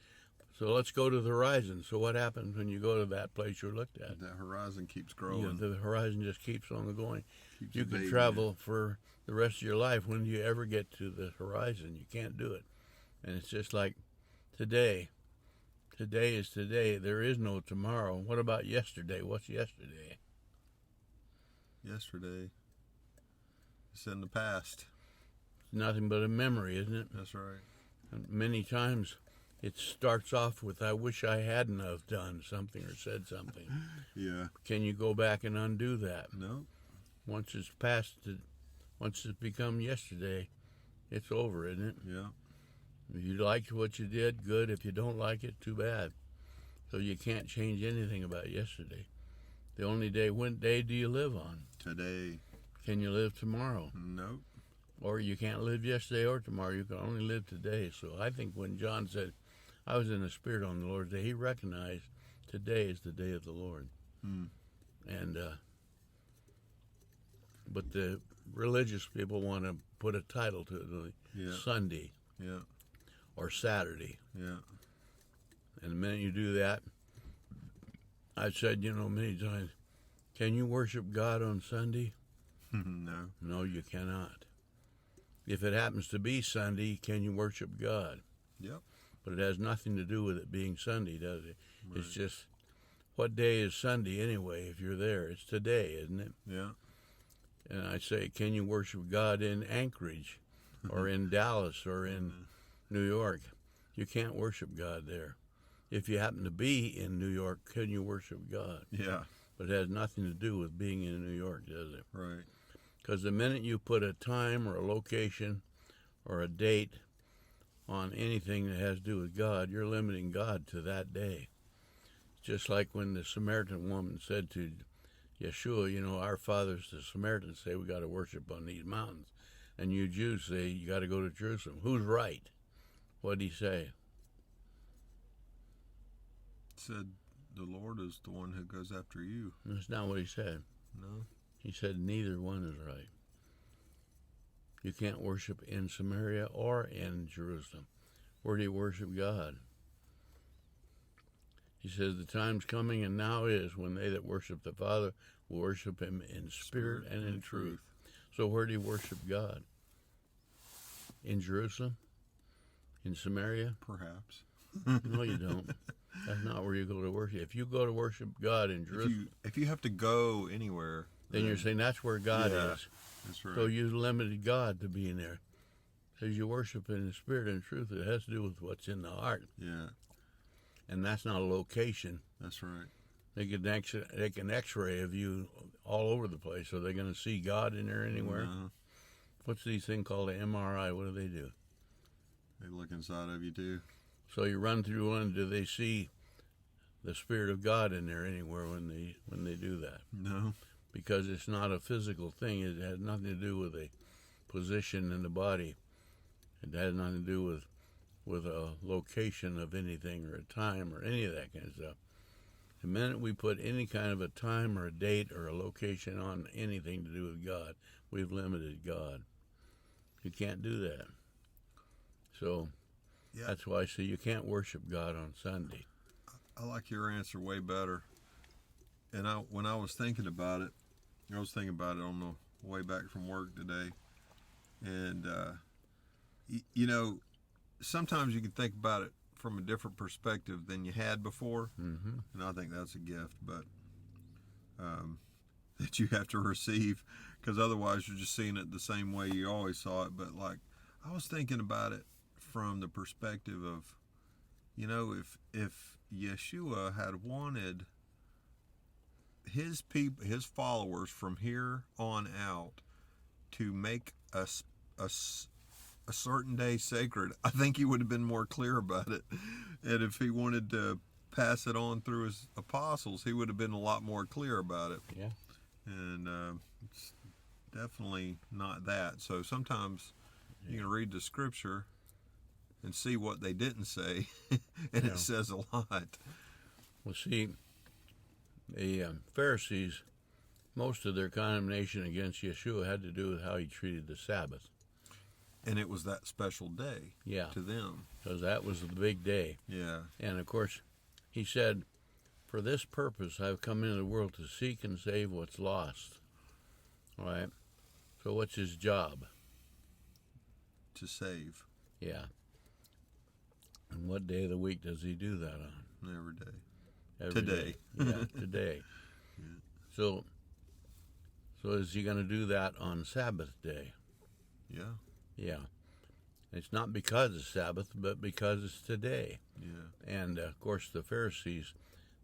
so let's go to the horizon. So what happens when you go to that place you're looked at? That horizon keeps growing. Yeah, the horizon just keeps on going. Keeps You can evading travel for the rest of your life. When do you ever get to the horizon? You can't do it. And it's just like today. Today is today. There is no tomorrow. What about yesterday? What's yesterday? Yesterday. It's in the past. It's nothing but a memory, isn't it? That's right. And many times it starts off with, I wish I hadn't have done something or said something. Yeah. Can you go back and undo that? No. Once it's past, once it's become yesterday, it's over, isn't it? Yeah. If you liked what you did, good. If you don't like it, too bad. So you can't change anything about yesterday. The only day, when day do you live on? Today. Can you live tomorrow? Nope. Or you can't live yesterday or tomorrow. You can only live today. So I think when John said, I was in the Spirit on the Lord's day, he recognized today is the day of the Lord. Hmm. And, but the religious people want to put a title to it, Yeah. Sunday. Yeah. Or Saturday. Yeah. And the minute you do that, I've said, many times, can you worship God on Sunday? No. No, you cannot. If it happens to be Sunday, can you worship God? Yep. But it has nothing to do with it being Sunday, does it? Right. It's just what day is Sunday anyway if you're there? It's today, isn't it? Yeah. And I say, can you worship God in Anchorage or in Dallas or in New York? You can't worship God there. If you happen to be in New York, can you worship God? Yeah. But it has nothing to do with being in New York, does it? Right. Because the minute you put a time or a location or a date on anything that has to do with God, you're limiting God to that day. Just like when the Samaritan woman said to Yeshua, you know, our fathers, the Samaritans, say we got to worship on these mountains. And you Jews say you got to go to Jerusalem. Who's right? What did he say? Said the Lord is the one who goes after you. That's not what he said. No. He said neither one is right. You can't worship in Samaria or in Jerusalem. Where do you worship God? He says the time's coming and now is when they that worship the Father will worship him in spirit and in truth. So where do you worship God? In Jerusalem? In Samaria? Perhaps. No, you don't. That's not where you go to worship. If you go to worship God in Jerusalem, If you have to go anywhere, then you're saying that's where God Yeah. is. that's right. So you limited God to being there. Because you worship in the spirit and truth, it has to do with what's in the heart. Yeah, And that's not a location. that's right. They can take an X-ray of you all over the place. Are they going to see God in there anywhere? No, What's these thing called an MRI? What do they do? they look inside of you too. So you run through one. Do they see the Spirit of God in there anywhere when they do that? No. Because it's not a physical thing. It has nothing to do with a position in the body. It has nothing to do with a location of anything or a time or any of that kind of stuff. The minute we put any kind of a time or a date or a location on anything to do with God, we've limited God. You can't do that. So Yeah. that's why I say you can't worship God on Sunday. I like your answer way better. And when I was thinking about it, I was thinking about it on the way back from work today. And, you know, sometimes you can think about it from a different perspective than you had before. Mm-hmm. And I think that's a gift, but that you have to receive, because otherwise you're just seeing it the same way you always saw it. But like, I was thinking about it from the perspective of, you know, if Yeshua had wanted his people, his followers from here on out to make a certain day sacred, I think he would have been more clear about it. And if he wanted to pass it on through his apostles, he would have been a lot more clear about it. Yeah. And it's definitely not that. So sometimes you can read the scripture and see what they didn't say, and Yeah. it says a lot. Well, see, the Pharisees, most of their condemnation against Yeshua had to do with how he treated the Sabbath. And it was that special day Yeah. to them. Because that was the big day. Yeah. And of course, he said, for this purpose I've come into the world to seek and save what's lost. All right? So what's his job? To save Yeah. And what day of the week does he do that on? every day. Every Today. day. Yeah, today. Yeah. So is he going to do that on Sabbath day? Yeah. Yeah. It's not because it's Sabbath, but because it's today. Yeah. And, of course, the Pharisees,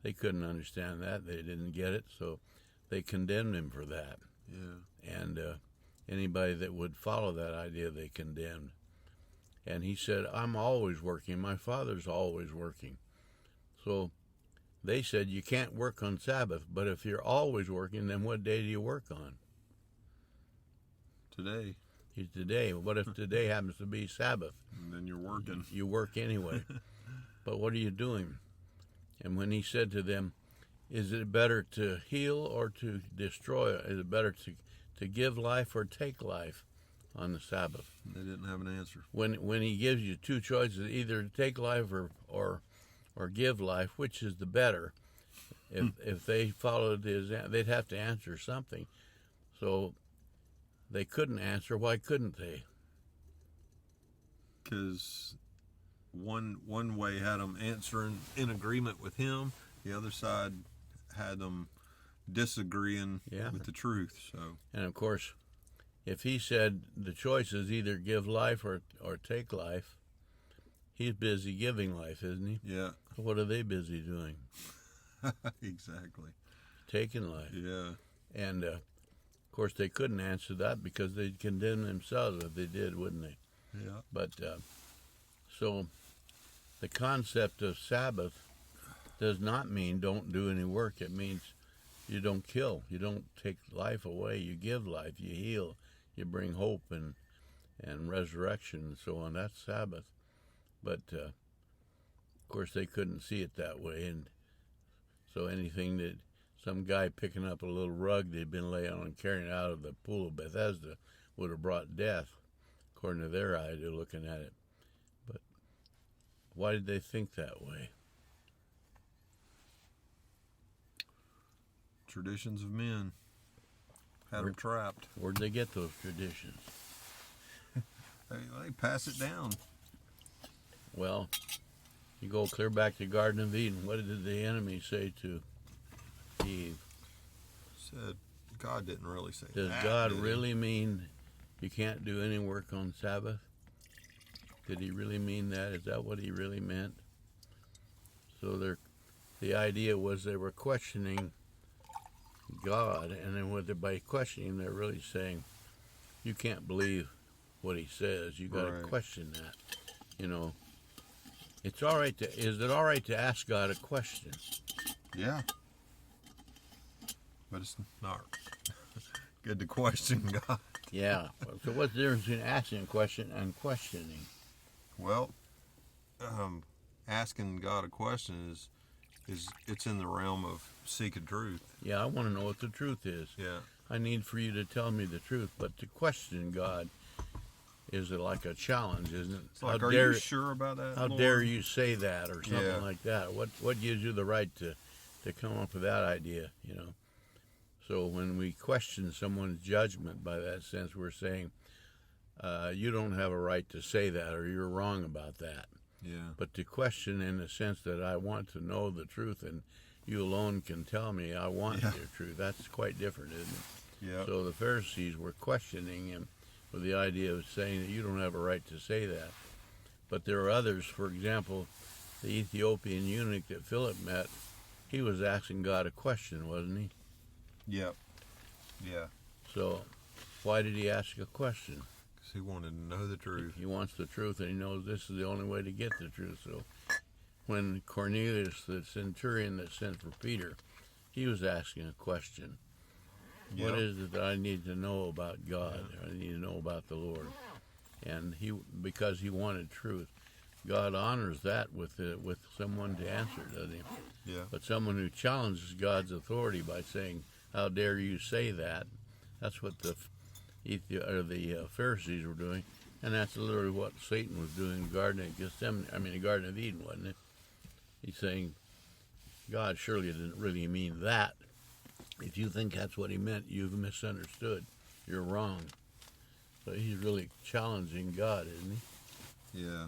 they couldn't understand that. They didn't get it, so they condemned him for that. Yeah. And anybody that would follow that idea, they condemned. And he said, I'm always working. My Father's always working. So they said, you can't work on Sabbath, but if you're always working, then what day do you work on? Today. It's today. What if today happens to be Sabbath? And then you're working. You work anyway. But what are you doing? And when he said to them, is it better to heal or to destroy? Is it better to give life or take life on the Sabbath? They didn't have an answer. When he gives you two choices, either to take life or give life, which is the better? If they followed his, they'd have to answer something. So they couldn't answer. Why couldn't they? Because one way had them answering in agreement with him. The other side had them disagreeing Yeah. with the truth. So, And of course, if he said the choice is either give life or take life, he's busy giving life, isn't he? yeah, What are they busy doing? exactly. Taking life. Yeah, And of course, they couldn't answer that because they'd condemn themselves if they did, wouldn't they? yeah, But so the concept of Sabbath does not mean don't do any work. It means you don't kill. You don't take life away. You give life. You heal. You bring hope and resurrection and so on. That's Sabbath. But of course, they couldn't see it that way, and so anything that some guy picking up a little rug they'd been laying on and carrying it out of the pool of Bethesda would have brought death, according to their idea looking at it. But why did they think that way? traditions of men had them trapped. Where'd they get those traditions? They pass it down. Well, you go clear back to Garden of Eden. What did the enemy say to Eve? Said God didn't really say Does that. God did he? really mean you can't do any work on Sabbath? Did he really mean that? Is that what he really meant? So the idea was they were questioning God, and then by questioning, they're really saying, you can't believe what he says. You got to Right. question that. You know, it's all right is it all right to ask God a question? Yeah. But it's not good to question God. Yeah. So what's the difference between asking a question and questioning? Well, asking God a question is it's in the realm of seeking truth. Yeah, I want to know what the truth is. Yeah. I need for you to tell me the truth. But to question God is like a challenge, isn't it? It's like, are you sure about that? How Lord? dare you say that or something Yeah. like that? What gives you the right to come up with that idea, you know? So when we question someone's judgment by that sense, we're saying, you don't have a right to say that, or you're wrong about that. Yeah. But to question in the sense that I want to know the truth and you alone can tell me I want Yeah. the truth, that's quite different, isn't it? Yeah. So the Pharisees were questioning him with the idea of saying that you don't have a right to say that. But there are others, for example, the Ethiopian eunuch that Philip met, he was asking God a question, wasn't he? Yep. Yeah. So why did he ask a question? Because he wanted to know the truth. He wants the truth, and he knows this is the only way to get the truth. So when Cornelius, the centurion that sent for Peter, he was asking a question. Yep. What is it that I need to know about God? I need to know about the Lord. And because he wanted truth. God honors that with someone to answer, doesn't he? Yeah. But someone who challenges God's authority by saying, how dare you say that? That's what the Pharisees were doing. And that's literally what Satan was doing in the Garden of Eden, wasn't it? He's saying, God surely didn't really mean that. If you think that's what he meant, you've misunderstood. You're wrong. So he's really challenging God, isn't he? Yeah.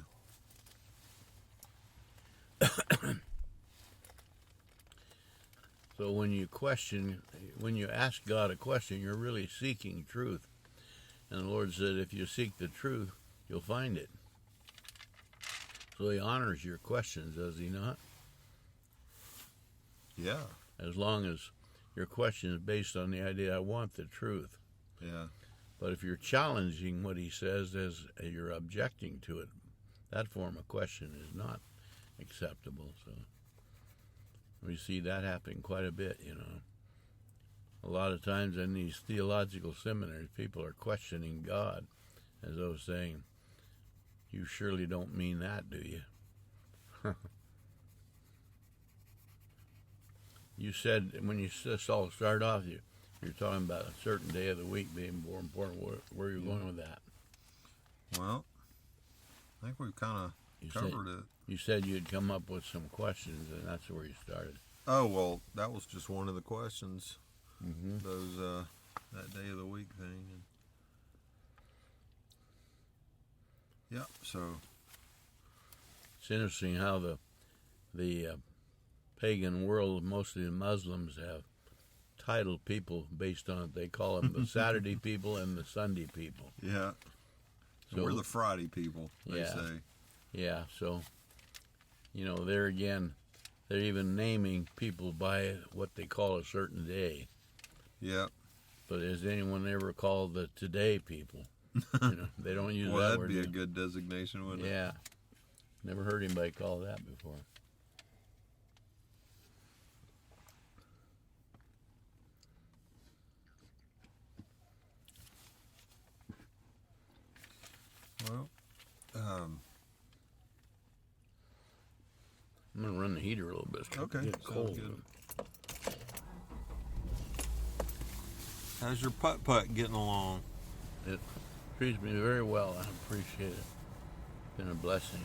So when you ask God a question, you're really seeking truth. And the Lord said, if you seek the truth, you'll find it. So he honors your questions, does he not? Yeah. As long as your question is based on the idea, I want the truth. Yeah. But if you're challenging what he says as you're objecting to it, that form of question is not acceptable. So we see that happening quite a bit, you know. A lot of times in these theological seminaries, people are questioning God as though saying, you surely don't mean that, do you? You said, when you start off, you're talking about a certain day of the week being more important. Where are you going with that? Well, I think we've kind of covered it. You said you'd come up with some questions, and that's where you started. Oh, well, that was just one of the questions. Mm-hmm. Those that day of the week thing. And yeah, so It's interesting how the pagan world, mostly the Muslims have titled people based on it. They call them the Saturday people and the Sunday people. Yeah. So we're the Friday people, they yeah. say. Yeah, so, there again, they're even naming people by what they call a certain day. Yeah. But has anyone ever called the today people? They don't use Well, that that'd word. be a good designation, wouldn't it? Yeah. Never heard anybody call that before. Well, I'm going to run the heater a little bit. It's okay. getting cold. Good. How's your putt-putt getting along? It treats me very well. I appreciate it. It's been a blessing.